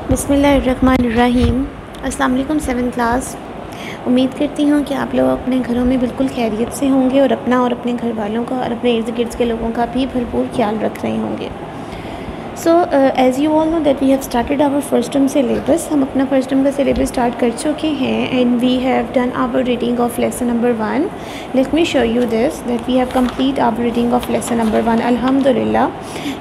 बिस्मिल्लाहिर्रहमानिर्रहीम। अस्सलाम वालेकुम 7th क्लास। उम्मीद करती हूँ कि आप लोग अपने घरों में बिल्कुल खैरियत से होंगे और अपना और अपने घर वालों का और अपने इर्द गिर्द के लोगों का भी भरपूर ख्याल रख रहे होंगे। So as you all know that we have started our first term syllabus. हम अपना फर्स्ट टर्म का सिलेबस स्टार्ट कर चुके हैं and we have done our reading of lesson number 1। Let me show you this that we have complete our reading of lesson number 1 अल्हम्दुलिल्लाह।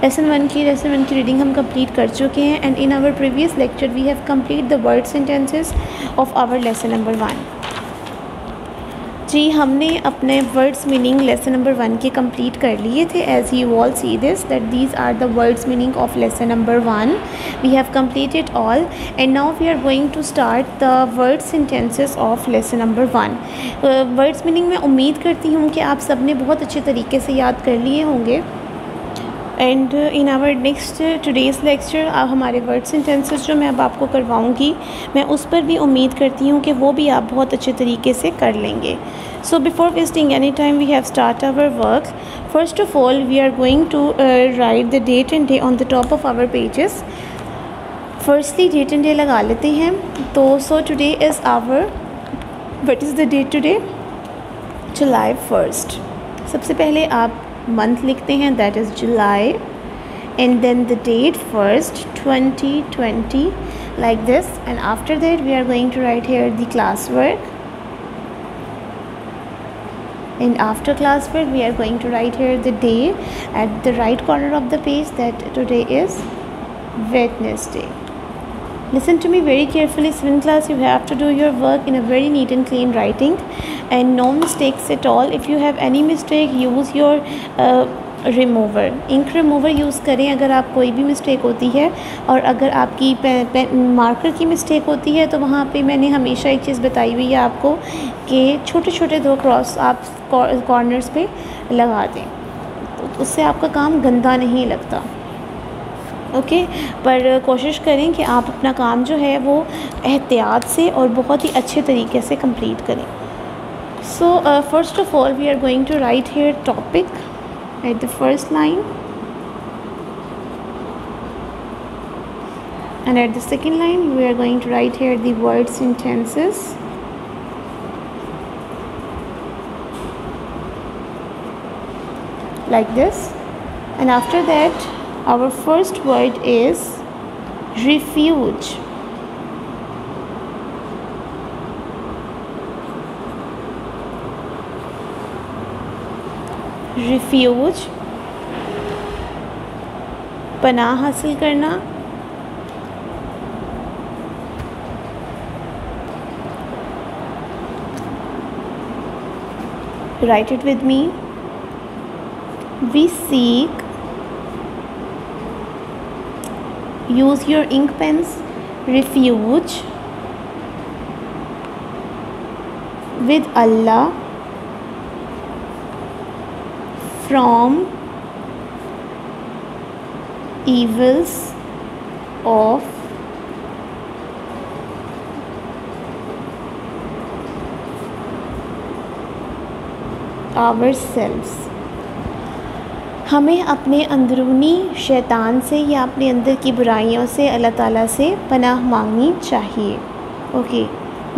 Lesson one की reading हम complete कर चुके हैं and in our previous lecture we have complete the word sentences of our lesson number 1। जी, हमने अपने words meaning lesson number 1 के कंप्लीट कर लिए थे। As you all see this that these are the words meaning of lesson number 1। We have completed all and now we are going to start the word sentences of lesson number 1। Words meaning मैं उम्मीद करती हूँ कि आप सब ने बहुत अच्छे तरीके से याद कर लिए होंगे and in our next today's lecture हमारे वर्ड सेंटेंसेस जो मैं अब आपको करवाऊँगी, मैं उस पर भी उम्मीद करती हूँ कि वो भी आप बहुत अच्छे तरीके से कर लेंगे। So before wasting any time we have start our work. First of all we are going to write the date and day on the top of our pages. Firstly date and day लगा लेते हैं। तो so today is our, what is the date today? July 1st। सबसे पहले आप month लिखते हैं, that is July, and then the date 1st 2020 like this, and after that we are going to write here the classwork, and after classwork we are going to write here the day at the right corner of the page, that today is Wednesday. Listen to me very carefully, 7th class. You have to do your work in a very neat and clean writing and no mistakes at all. If you have any mistake, use your remover, ink remover use करें अगर आप कोई भी mistake होती है। और अगर आपकी मार्कर की मिस्टेक होती है तो वहाँ पे मैंने हमेशा एक चीज़ बताई हुई है आपको कि छोटे छोटे 2 क्रॉस आप कॉर्नर्स पे लगा दें, तो उससे आपका काम गंदा नहीं लगता। ओके पर कोशिश करें कि आप अपना काम जो है वो एहतियात से और बहुत ही अच्छे तरीके से कंप्लीट करें। So first of all we are going to write here topic at the first line, and at the second line we are going to write here the word sentences like this, and after that our first word is refuge. Refuge, पनाह हासिल करना। Write it with me. We seek, use your ink pens, refuge with Allah from evils of ourselves। हमें अपने अंदरूनी शैतान से या अपने अंदर की बुराइयों से अल्लाह ताला से पनाह मांगनी चाहिए। Okay,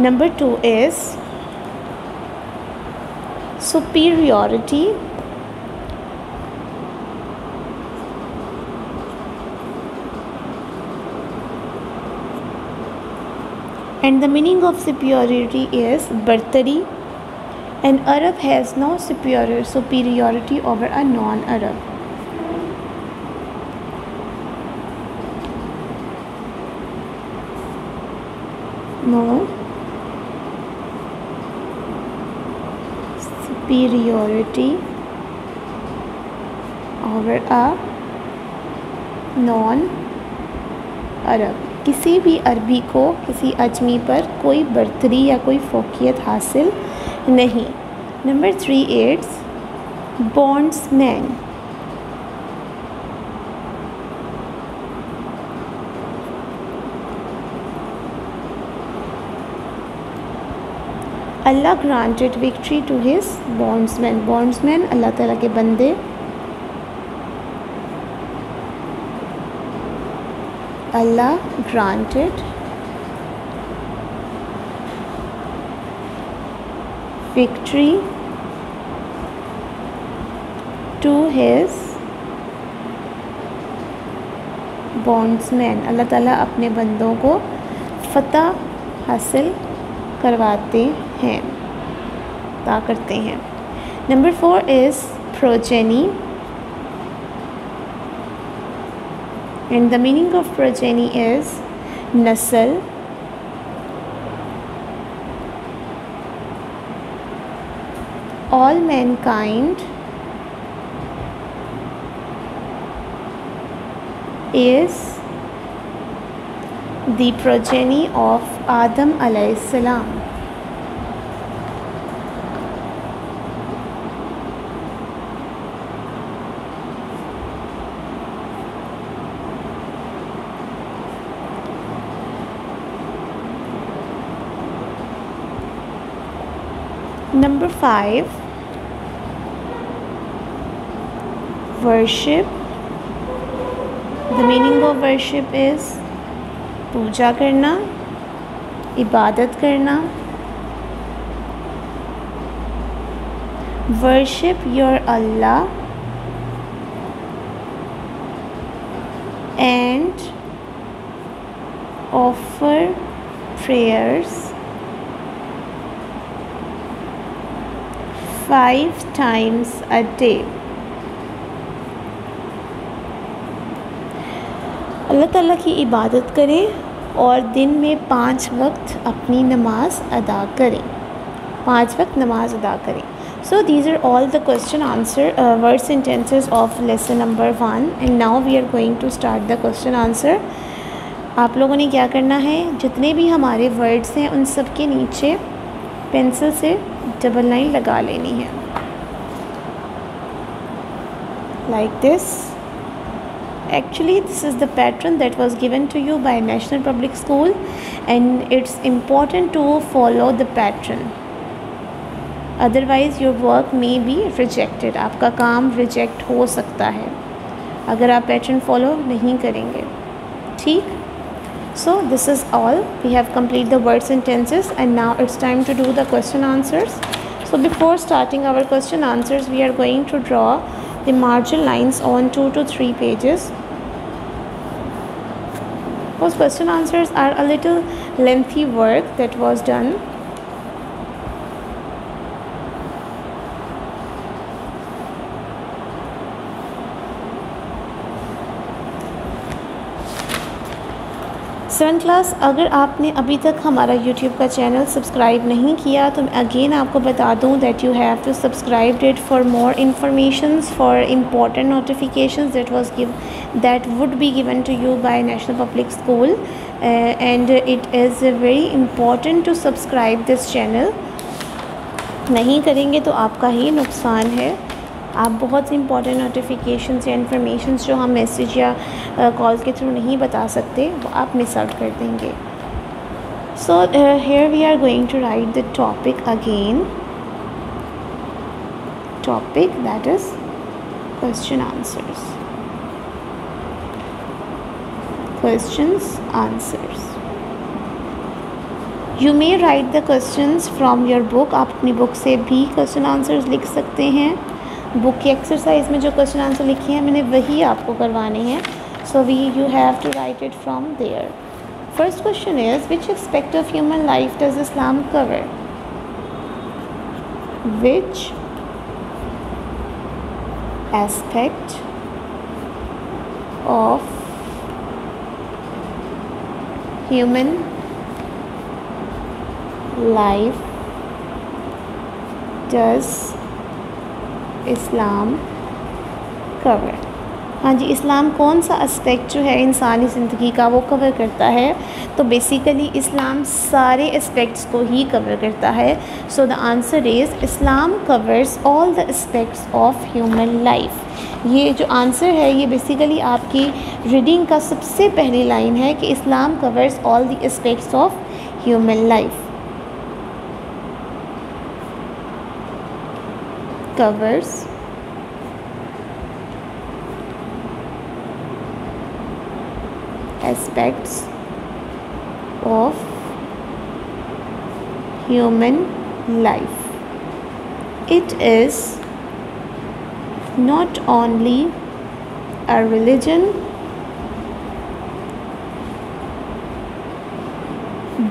number 2 is superiority, and the meaning of superiority is bartari, and Arab has no superiority over a non-Arab. No superiority over a non-Arab। किसी भी अरबी को किसी अजमी पर कोई बर्तरी या कोई फ़ौक़ियत हासिल नहीं। Number 3 it's bondsman. अल्लाह granted victory to his bondsman. Bondsman अल्लाह ताला के बंदे। Allah granted victory to his bondsmen। अल्लाह ताला अपने बंदों को फ़तह हासिल करवाते हैं, अता करते हैं। Number 4 is progeny, and the meaning of progeny is nasl, all mankind is the progeny of Adam alayhi salam। Number 5, worship। The meaning of worship is पूजा करना, इबादत करना। Worship your Allah and offer prayers 5 times a day। अल्लाह ताला की इबादत करें और दिन में 5 वक्त अपनी नमाज अदा करें, 5 वक्त नमाज अदा करें। So these are all the question answer word sentences of lesson number 1 and now we are going to start the question answer। आप लोगों ने क्या करना है, जितने भी हमारे वर्ड्स हैं उन सब के नीचे पेंसिल से डबल लाइन लगा लेनी है, like this। Actually this is the pattern that was given to you by National Public School and it's important to follow the pattern, otherwise your work may be rejected। आपका काम reject हो सकता है अगर आप पैटर्न फॉलो नहीं करेंगे, ठीक। So this is all, we have completed the word sentences and now it's time to do the question answers। So before starting our question answers we are going to draw the margin lines on 2 to 3 pages। Those question answers are a little lengthy work that was done। Seven class, अगर आपने अभी तक हमारा YouTube का channel subscribe नहीं किया तो मैं अगेन आपको बता दूं that you have to subscribe it for more informations, for important notifications that would be given to you by National Public School and it is very important to subscribe this channel। नहीं करेंगे तो आपका ही नुकसान है। आप बहुत सी important notifications या informations जो हम मैसेज या कॉल के थ्रू नहीं बता सकते वो आप मिस आउट कर देंगे। So here we are going to write the topic again, topic that is question answers, questions answers. You may write the questions from your book, आप अपनी बुक से भी क्वेश्चन आंसर्स लिख सकते हैं। बुक की एक्सरसाइज में जो क्वेश्चन आंसर लिखे हैं मैंने वही आपको करवाने हैं। So you have to write it from there. First question is which aspect of human life does Islam cover? Which aspect of human life does Islam cover? हाँ जी, इस्लाम कौन सा एस्पेक्ट जो है इंसानी ज़िंदगी का वो कवर करता है? तो बेसिकली इस्लाम सारे एस्पेक्ट्स को ही कवर करता है। So the answer is Islam covers all the aspects of human life. ये जो आंसर है ये बेसिकली आपकी रीडिंग का सबसे पहली लाइन है कि इस्लाम covers all the aspects of human life. covers aspects of human life. It is not only a religion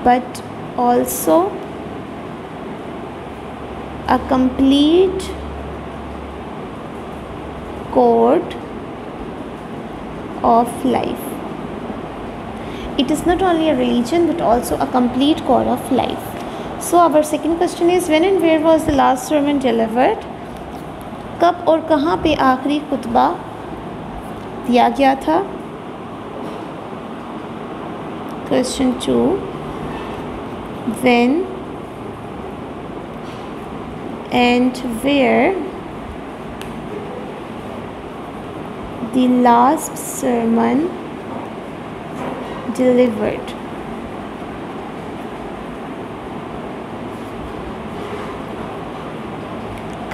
but also a complete code of life. It is not only a religion but also a complete code of life. So our second question is, when and where was the last sermon delivered? कब और कहाँ पे आखिरी खुतबा दिया गया था? Question 2, when and where the last sermon delivered?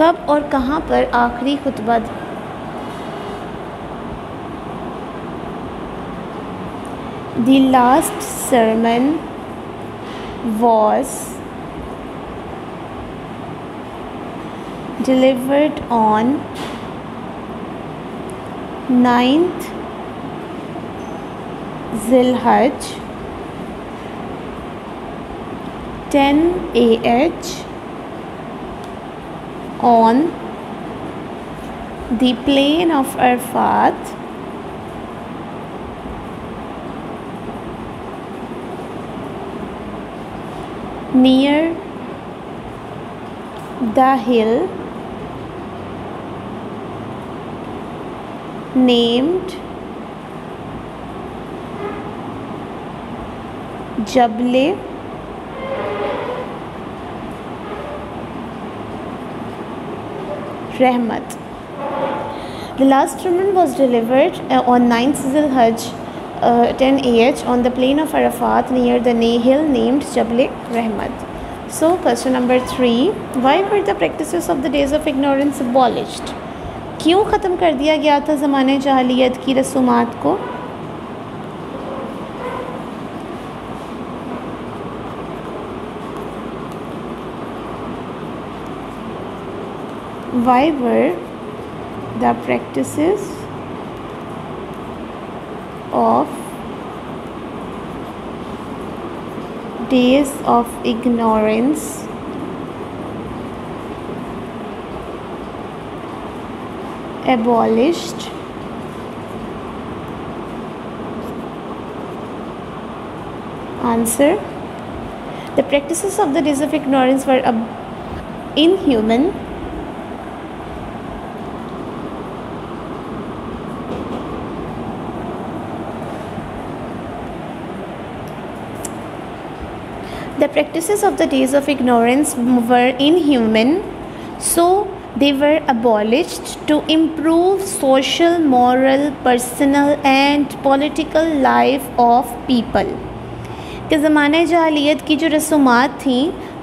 कब और कहाँ पर आखिरी खुतबा? The last sermon was delivered on 9th Zilhaj 10 AH on the plain of Arafat near the hill named Jable Rahmat. The last sermon was delivered on 9th Zilhaj 10 AH on the plain of Arafat near the hill named Jable Rahmat. So question number 3, why were the practices of the days of ignorance abolished? क्यों ख़त्म कर दिया गया था ज़माने जहालियत की रसूमात को? Why were the practices of days of ignorance abolished? Answer: the practices of the days of ignorance were inhuman, the practices of the days of ignorance were inhuman, so they were abolished to improve social, moral, personal and political life of people. कि ज़माने जहालियत की जो रसूमात थी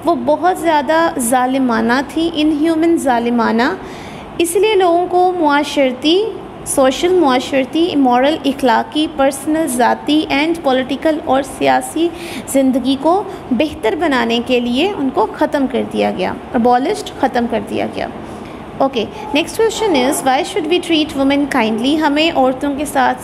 वो बहुत ज़्यादा ज़ालिमाना थी, inhuman ज़ालिमाना, इसलिए लोगों को मुआशरती, सोशल, मुआशरती, मॉरल, इखलाकी, पर्सनल, ज़ाती एंड पॉलिटिकल और सियासी ज़िंदगी को बेहतर बनाने के लिए उनको ख़त्म कर दिया गया, अबॉलिश्ड, ख़त्म कर दिया गया. Okay, next question is, why should we treat women kindly? हमें औरतों के साथ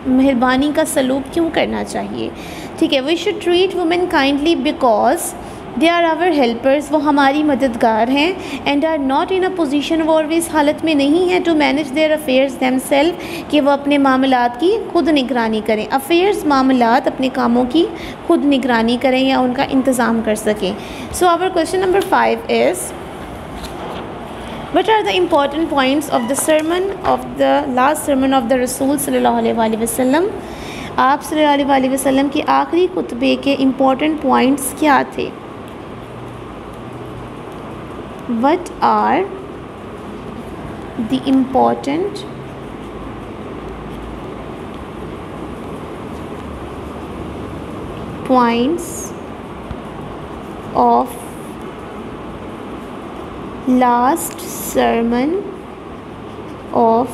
मेहरबानी का सलूक क्यों करना चाहिए? ठीक है, we should treat women kindly because they are our helpers, वो हमारी मददगार हैं, and are not in a position, वो और इस हालत में नहीं है to manage their affairs themselves, कि वो अपने मामलात की खुद निगरानी करें. अफेयर्स, मामलात, अपने कामों की खुद निगरानी करें या उनका इंतज़ाम कर सकें. So our question number 5 is, what are the important points of the sermon of the last sermon of the Rasul sallallahu alaihi wasallam? आप सल्लल्लाहु अलैहि वसल्लम की आखिरी खुतबे के इम्पोर्टेंट पॉइंट्स क्या थे? What are the important points of last sermon of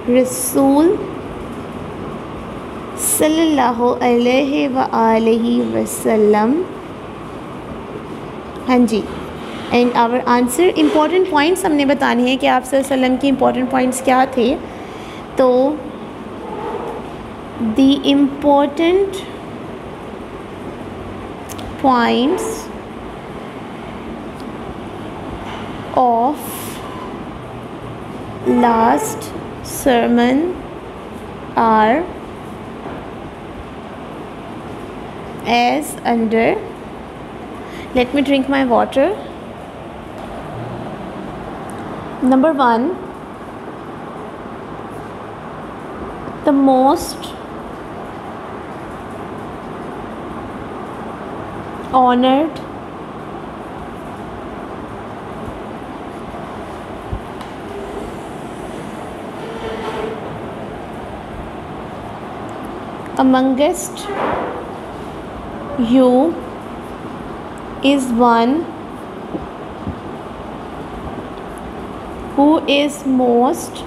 Rasul सल्लल्लाहु अलैहि व आलिहि वसल्लम। हाँ जी, and our answer, important points हमने बताने हैं कि आप सल्लल्लाहु अलैहि वसल्लम के इम्पॉर्टेंट पॉइंट्स क्या थे। तो the important points of last sermon are as under. Let me drink my water. Number 1, the most honored amongst you is one who is most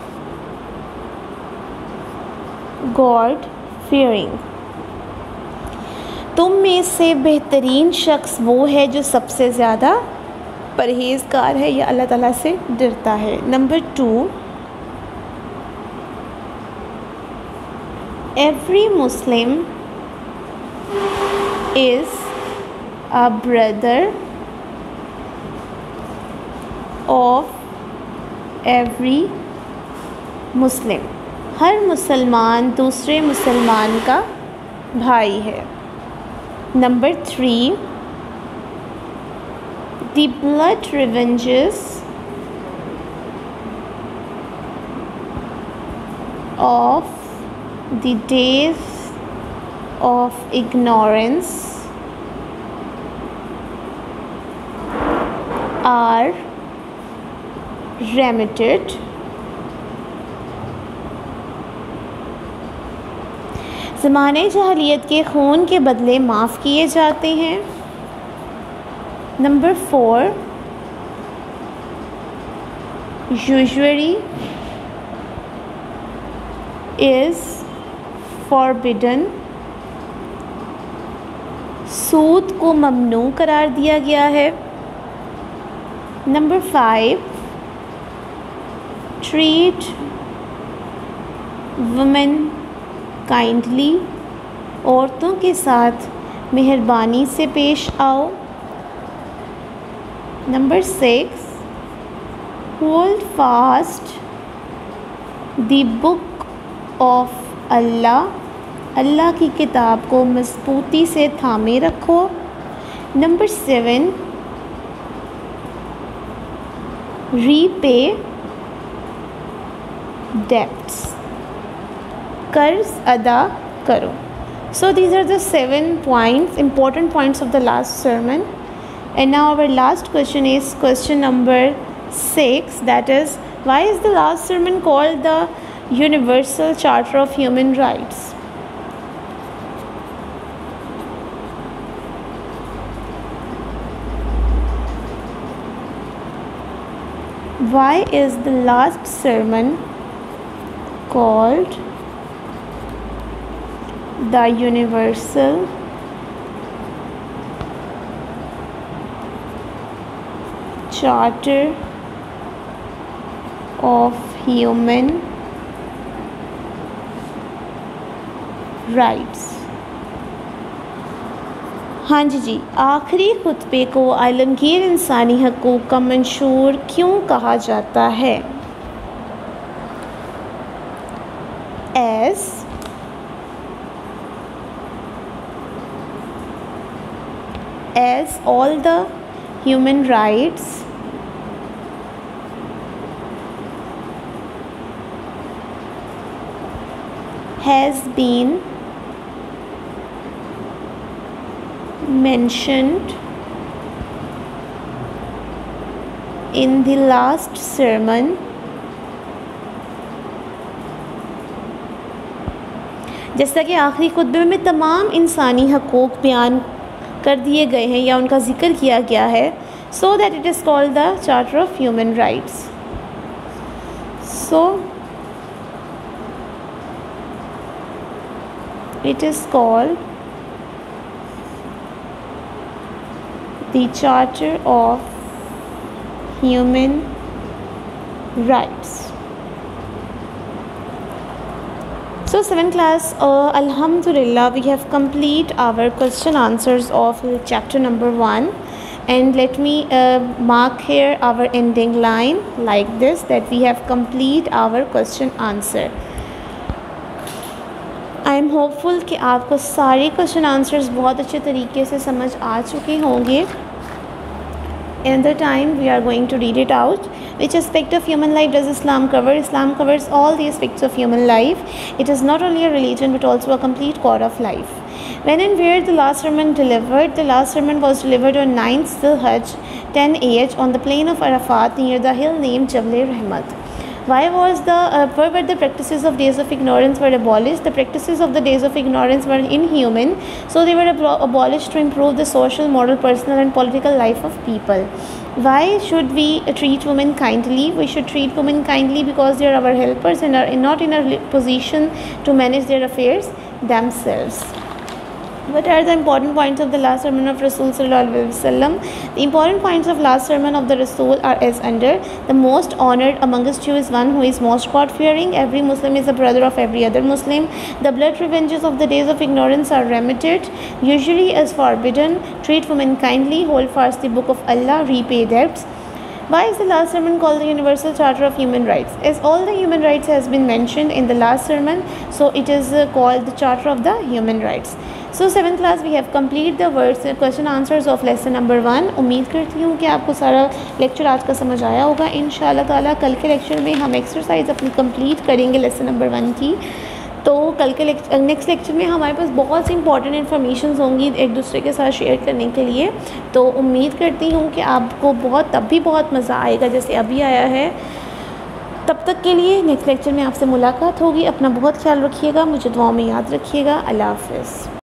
God fearing। तुम में से बेहतरीन शख्स वो है जो सबसे ज़्यादा परहेज़गार है या अल्लाह ताला से डरता है। Number 2, every Muslim is a brother of every Muslim। हर मुसलमान दूसरे मुसलमान का भाई है। Number 3, the blood revenges of the days of ignorance are remitted। ज़माने जहलियत के खून के बदले माफ़ किए जाते हैं। Number 4, usury is forbidden। सूद को ममनू करार दिया गया है। Number 5, treat women kindly। औरतों के साथ मेहरबानी से पेश आओ। Number 6, hold fast the book of Allah. Allah की किताब को मज़बूती से थामे रखो। Number 7, repay debts. कर्ज अदा करो। So these are the 7 points, important points of the last sermon. And now our last question is question number 6, that is, why is the last sermon called the Universal Charter of Human Rights? Why is the last sermon called the Universal Charter of Human Rights? हाँ जी, आखिरी खुतबे को आलमगीर इंसानी हकूक़ का मंशूर क्यों कहा जाता है? As all the human rights has been mentioned in the last sermon, जैसा कि आखिरी खुतबे में तमाम इंसानी हकूक़ बयान कर दिए गए हैं या उनका ज़िक्र किया गया है, so that it is called the Charter of Human Rights. So It is called the Charter of Human Rights. So 7th class, Alhamdulillah, we have complete our question answers of chapter number 1, and let me mark here our ending line like this, that we have complete our question answer. I am hopeful कि आपको सारे question answers बहुत अच्छे तरीके से समझ आ चुके होंगे. In the time we are going to read it out. Which aspect of human life does Islam cover? Islam covers all the aspects of human life. It is not only a religion but also a complete core of life. When and where the last sermon delivered? The last sermon was delivered on 9th Dhul-Hajj 10 AH on the plain of Arafat near the hill named Jabal Rahmat. Why were the practices of days of ignorance were abolished? The practices of the days of ignorance were inhuman, so they were abolished to improve the social, moral, personal and political life of people. Why should we treat women kindly? We should treat women kindly because they are our helpers and are not in a position to manage their affairs themselves. What are the important points of the last sermon of Rasul sallallahu alaihi wasallam? The important points of last sermon of the Rasul are as under. The most honored amongst you is one who is most God-fearing. Every Muslim is a brother of every other Muslim. The blood revenges of the days of ignorance are remitted, usually as forbidden. Treat women kindly, hold fast the book of Allah, repay debts. Why is the last sermon called the Universal Charter of Human Rights? As all the human rights has been mentioned in the last sermon, so it is called the Charter of the Human Rights. So 7th class, we have complete the words question answers of lesson number 1. उम्मीद करती हूँ कि आपको सारा lecture आज का समझ आया होगा. इंशाल्लाह ताला कल के लेक्चर में हम एक्सरसाइज अपनी कंप्लीट करेंगे लेसन नंबर 1 की. तो कल के नेक्स्ट लेक्चर में हमारे पास बहुत सी इंपॉर्टेंट इन्फॉर्मेशन होंगी एक दूसरे के साथ शेयर करने के लिए. तो उम्मीद करती हूँ कि आपको तब भी बहुत मज़ा आएगा जैसे अभी आया है. तब तक के लिए नेक्स्ट लेक्चर में आपसे मुलाकात होगी. अपना बहुत ख्याल रखिएगा, मुझे दुआओं में याद रखिएगा. अल्लाह हाफ़िज़.